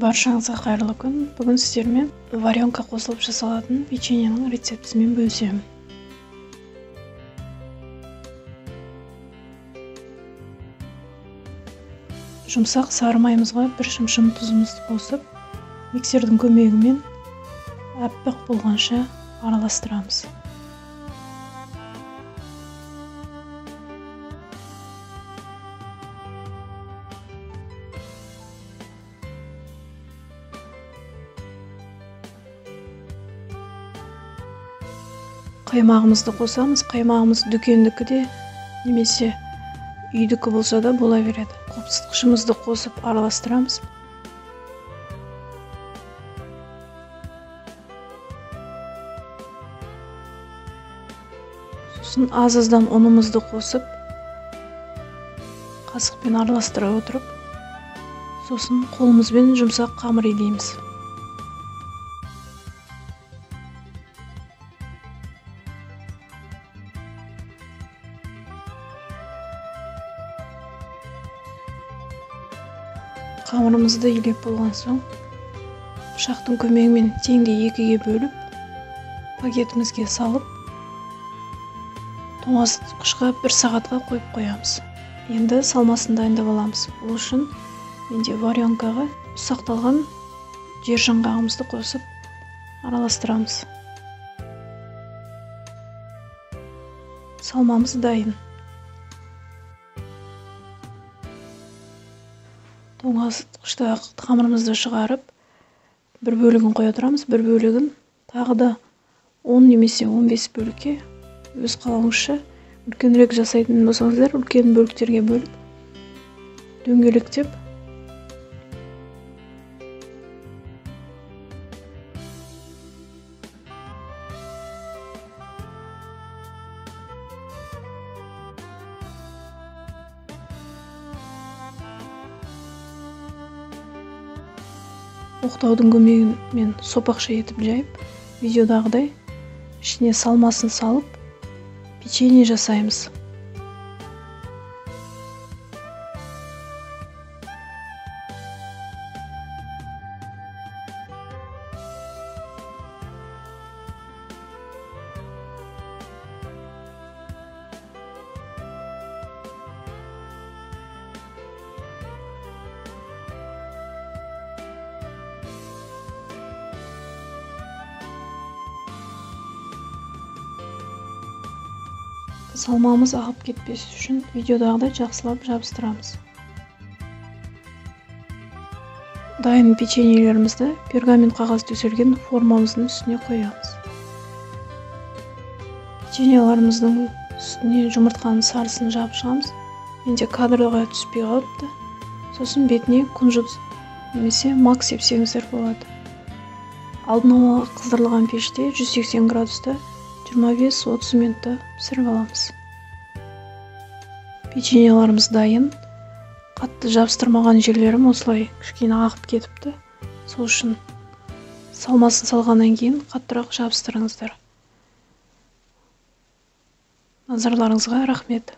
Баршаңызға қайырлы күн. Бүгін сіздермен варенка қосылып жасалатын печеньенің рецептісімен бөлісемін. Жұмсақ сары майымызға бір шымшым тұзымызды қосып, миксердің көмегімен әппақ болғанша араластырамыз. Қаймағымызды қосамыз. Қаймағымыз дүкендікі де немесе үйдікі болса да бола береді. Қопсытқышымызды қосып араластырамыз. Сосын аз-аздан ұнымызды қосып, қасықпен араластыра отырып, сосын қолымызбен жұмсақ қамыр илейміз. Қамырымызды илеп болған соң, пышақтың көмегімен теңдей екіге бөліп, пакетімізге салып, тоңазытқышқа 1 сағатқа қойып қоямыз. Енді салмасын дайындап аламыз. Бұл үшін менде варенкаға ұсақталған жер жаңғағымызды қосып араластырамыз. Салмамыз дайын. Тоңазытқыштағы қамырымызды шығарып, бір бөлігін қоя тұрамыз, бір бөлігін тағы да 10 немесе 15 бөлікке өз қалауыңызша, үлкенірек жасайтын болсаңыздар, үлкен бөліктерге бөліп, дөңгелектеп, оқтаудың көмегімен сопақша етіп жайып, видеодағыдай ішіне салмасын салып, печенье жасаймыз. Салмамыз ағып кетпес үшін видеодағыдай жақсылап жабыстырамыз. Дайын печеньелерімізді пергамент қағаз төселген формамыздың үстіне қоямыз. Печеньелеріміздің үстіне жұмыртқаның сарысын жабып шығамыз. Менде кадрға түспей қалыпты. Сосын бетіне күнжіт немесе мак сепсеңіздер болады. Алдын ала қыздырылған пеште 180 градуста 25-30 минутта пісіріп аламыз. Печеньеларымыз дайын. Қатты жабыстырмаған жерлерім осылай кішкене ағып кетіпті. Сол үшін салмасын салғаннан кейін қаттырақ жабыстырыңыздар. Назарларыңызға рахмет.